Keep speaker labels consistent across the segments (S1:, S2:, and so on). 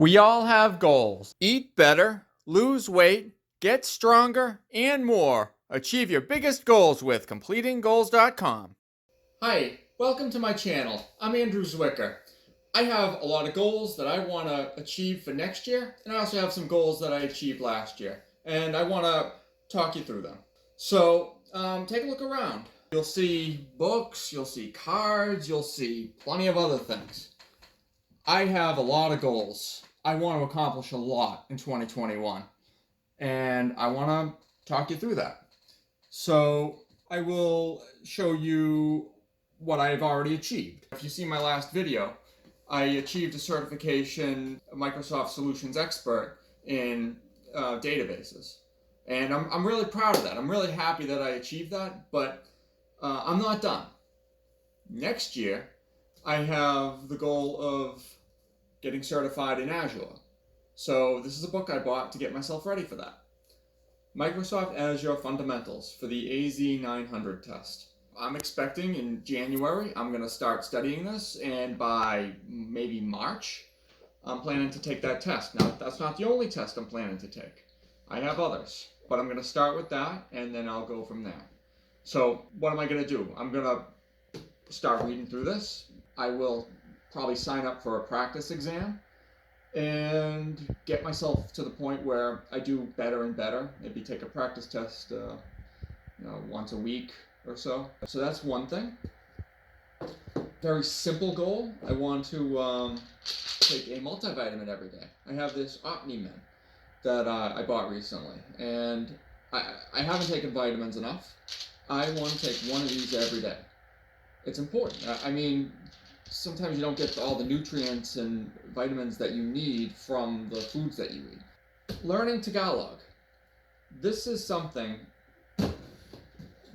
S1: We all have goals. Eat better, lose weight, get stronger, and more. Achieve your biggest goals with completinggoals.com. Hi, welcome to my channel. I'm Andrew Zwicker. I have a lot of goals that I want to achieve for next year, and I also have some goals that I achieved last year, and I want to talk you through them. So, take a look around. You'll see books, you'll see cards, you'll see plenty of other things. I have a lot of goals. I want to accomplish a lot in 2021, and I want to talk you through that. So I will show you what I've already achieved. If you see my last video, I achieved a certification, a Microsoft Solutions Expert in databases. And I'm really proud of that. I'm really happy that I achieved that, but I'm not done. Next year, I have the goal of getting certified in Azure. So this is a book I bought to get myself ready for that. Microsoft Azure Fundamentals for the AZ900 test. I'm expecting in January, I'm going to start studying this, and by maybe March, I'm planning to take that test. Now, that's not the only test I'm planning to take. I have others, but I'm going to start with that, and then I'll go from there. So what am I going to do? I'm going to start reading through this. I will probably sign up for a practice exam and get myself to the point where I do better and better. Maybe take a practice test, once a week or so. So that's one thing. Very simple goal. I want to take a multivitamin every day. I have this Optimin that I bought recently, and I haven't taken vitamins enough. I want to take one of these every day. It's important. I mean, sometimes you don't get all the nutrients and vitamins that you need from the foods that you eat. Learning Tagalog. This is something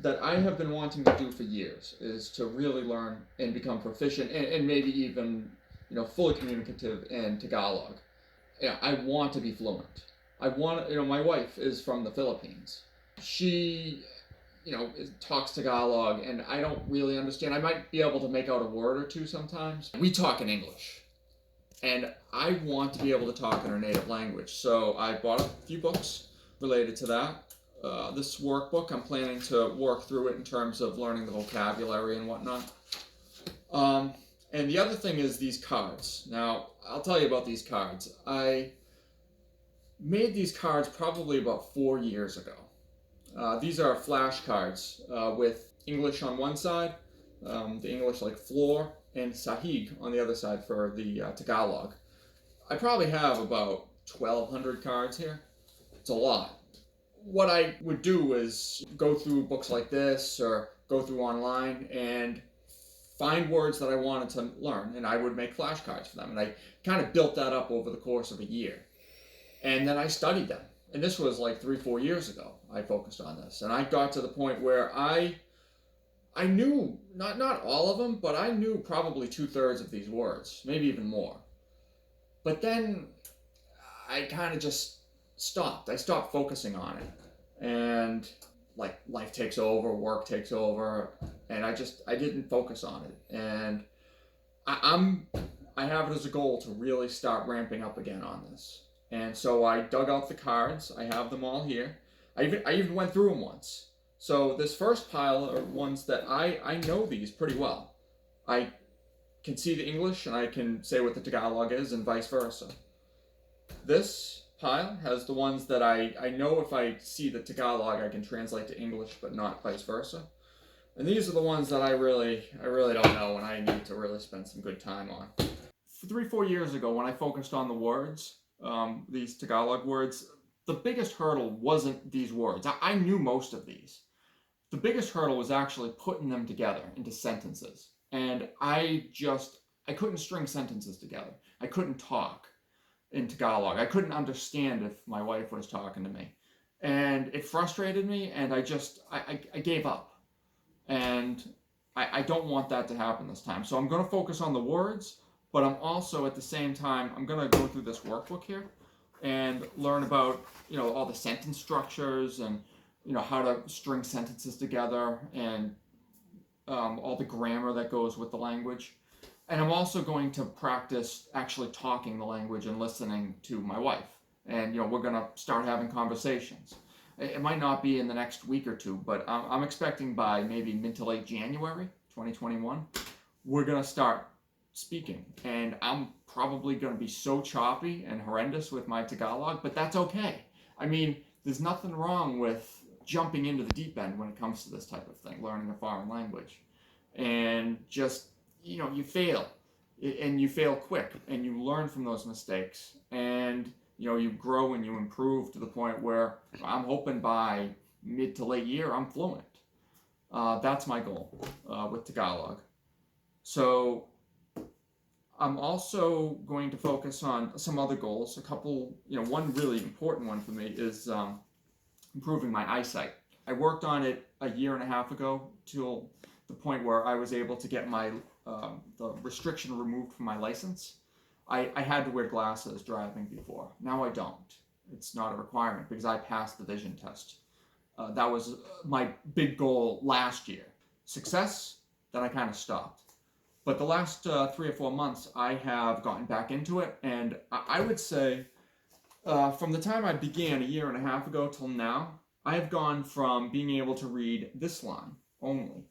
S1: that I have been wanting to do for years, is to really learn and become proficient and maybe even, fully communicative in Tagalog. Yeah, I want to be fluent. I want, my wife is from the Philippines. She talks Tagalog, and I don't really understand. I might be able to make out a word or two sometimes. We talk in English, and I want to be able to talk in our native language. So I bought a few books related to that. This workbook, I'm planning to work through it in terms of learning the vocabulary and whatnot. And the other thing is these cards. Now, I'll tell you about these cards. I made these cards probably about 4 years ago. These are flashcards with English on one side, the English like floor, and Sahig on the other side for the Tagalog. I probably have about 1,200 cards here. It's a lot. What I would do is go through books like this or go through online and find words that I wanted to learn, and I would make flashcards for them. And I kind of built that up over the course of a year. And then I studied them. And this was like 3-4 years ago. I focused on this, and I got to the point where I knew not all of them, but I knew probably 2/3 of these words, maybe even more. But then I kind of just stopped. I stopped focusing on it, and like life takes over, work takes over, and I didn't focus on it. And I have it as a goal to really start ramping up again on this. And so I dug out the cards. I have them all here. I even went through them once. So this first pile are ones that I know these pretty well. I can see the English and I can say what the Tagalog is and vice versa. This pile has the ones that I know if I see the Tagalog I can translate to English, but not vice versa. And these are the ones that I really don't know and I need to really spend some good time on. 3-4 years ago when I focused on the words, these Tagalog words, the biggest hurdle wasn't these words. I knew most of these. The biggest hurdle was actually putting them together into sentences. And I couldn't string sentences together. I couldn't talk in Tagalog. I couldn't understand if my wife was talking to me. And it frustrated me, and I gave up. And I don't want that to happen this time. So I'm going to focus on the words, but I'm also, at the same time, I'm going to go through this workbook here and learn about, all the sentence structures and, how to string sentences together and all the grammar that goes with the language. And I'm also going to practice actually talking the language and listening to my wife. And we're going to start having conversations. It might not be in the next week or two, but I'm expecting by maybe mid to late January 2021, we're going to start speaking. And I'm probably going to be so choppy and horrendous with my Tagalog, but that's okay. I mean, there's nothing wrong with jumping into the deep end when it comes to this type of thing, learning a foreign language. And just, you fail. And you fail quick, and you learn from those mistakes. And, you grow and you improve to the point where I'm hoping by mid to late year, I'm fluent. That's my goal with Tagalog. So I'm also going to focus on some other goals. A couple, one really important one for me is improving my eyesight. I worked on it a year and a half ago till the point where I was able to get my the restriction removed from my license. I had to wear glasses driving before. Now I don't. It's not a requirement because I passed the vision test. That was my big goal last year. Success, then I kind of stopped. But the last 3 or 4 months, I have gotten back into it, and I would say from the time I began a year and a half ago till now, I have gone from being able to read this line only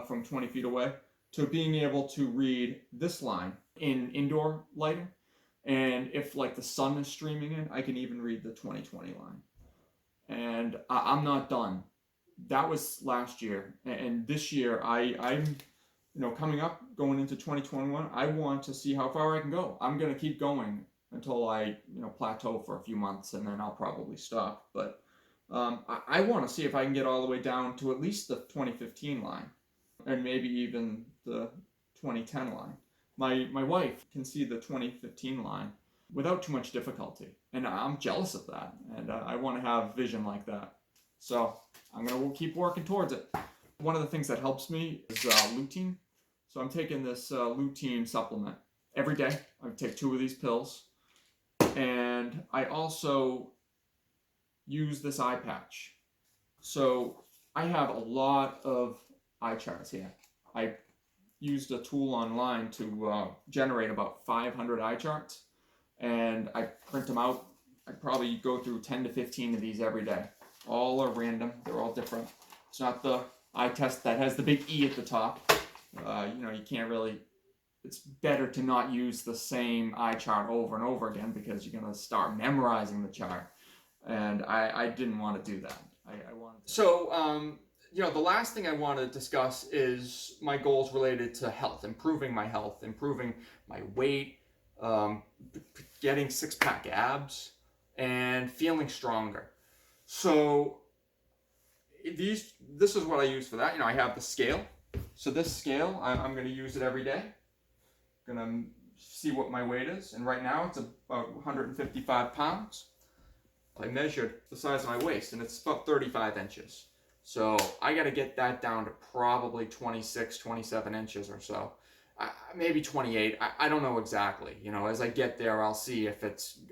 S1: from 20 feet away to being able to read this line in indoor lighting. And if like the sun is streaming in, I can even read the 2020 line. And I'm not done. That was last year, and this year I'm coming up, going into 2021. I want to see how far I can go. I'm gonna keep going until I plateau for a few months, and then I'll probably stop. But I want to see if I can get all the way down to at least the 2015 line, and maybe even the 2010 line. My wife can see the 2015 line without too much difficulty, and I'm jealous of that, and I want to have vision like that. So I'm gonna keep working towards it. One of the things that helps me is lutein. So I'm taking this lutein supplement every day. I take 2 of these pills, and I also use this eye patch. So I have a lot of eye charts here. I used a tool online to generate about 500 eye charts, and I print them out. I probably go through 10 to 15 of these every day. All are random. They're all different. It's not the eye test that has the big E at the top. You can't really. It's better to not use the same eye chart over and over again because you're going to start memorizing the chart. And I didn't want to do that. I wanted to. So, the last thing I want to discuss is my goals related to health, improving my health, improving my weight, getting 6-pack abs, and feeling stronger. So this is what I use for that. I have the scale. So this scale, I'm going to use it every day. Going to see what my weight is. And right now it's about 155 pounds. I measured the size of my waist, and it's about 35 inches. So I got to get that down to probably 26, 27 inches or so. Maybe 28. I don't know exactly. As I get there, I'll see if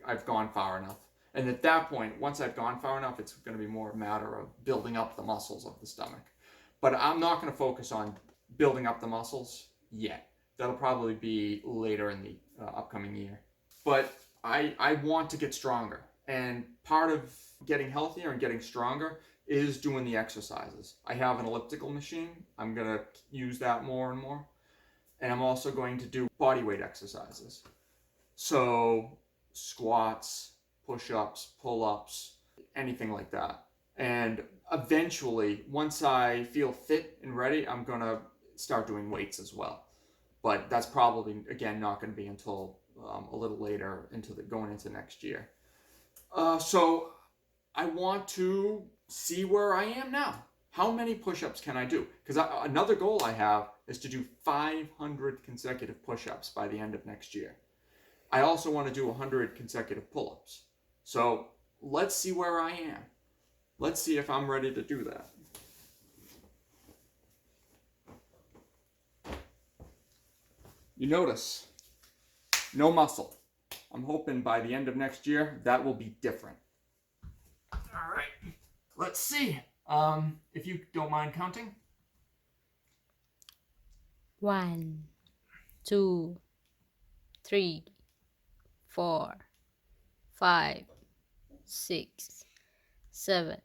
S1: I've gone far enough. And at that point, once I've gone far enough, it's going to be more a matter of building up the muscles of the stomach. But I'm not going to focus on building up the muscles yet. That'll probably be later in the upcoming year. But I want to get stronger. And part of getting healthier and getting stronger is doing the exercises. I have an elliptical machine. I'm going to use that more and more. And I'm also going to do body weight exercises. So squats, push-ups, pull-ups, anything like that. And eventually, once I feel fit and ready, I'm going to start doing weights as well. But that's probably, again, not going to be until a little later, going into next year. So I want to see where I am now. How many push-ups can I do? Because another goal I have is to do 500 consecutive push-ups by the end of next year. I also want to do 100 consecutive pull-ups. So let's see where I am. Let's see if I'm ready to do that. You notice, no muscle. I'm hoping by the end of next year, that will be different. All right, let's see. If you don't mind counting.
S2: 1, 2, 3, 4, 5, 6, 7,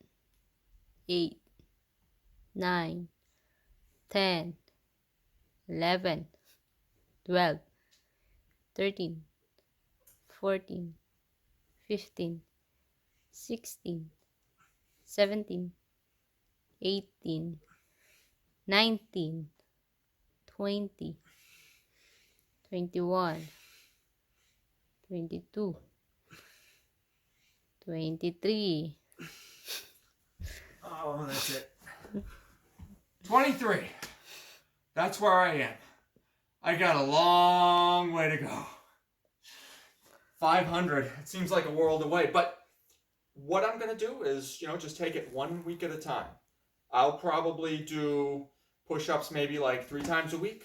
S2: 8, 9, 10, 11, 12, 13, 14, 15, 16, 17, 18, 19, 20, 21, 22, 23.
S1: Oh, that's it. 23. That's where I am. I got a long way to go. 500. It seems like a world away, but what I'm going to do is, just take it 1 week at a time. I'll probably do push-ups maybe like 3 times a week.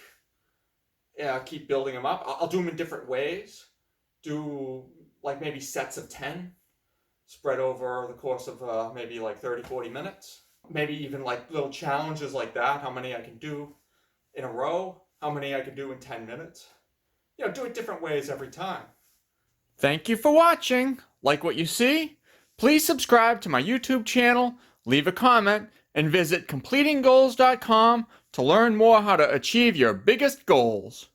S1: Keep building them up. I'll do them in different ways. Do like maybe sets of 10 spread over the course of maybe like 30, 40 minutes. Maybe even like little challenges like that. How many I can do in a row. How many I can do in 10 minutes. Do it different ways every time. Thank you for watching. Like what you see? Please subscribe to my YouTube channel, leave a comment, and visit completinggoals.com to learn more how to achieve your biggest goals.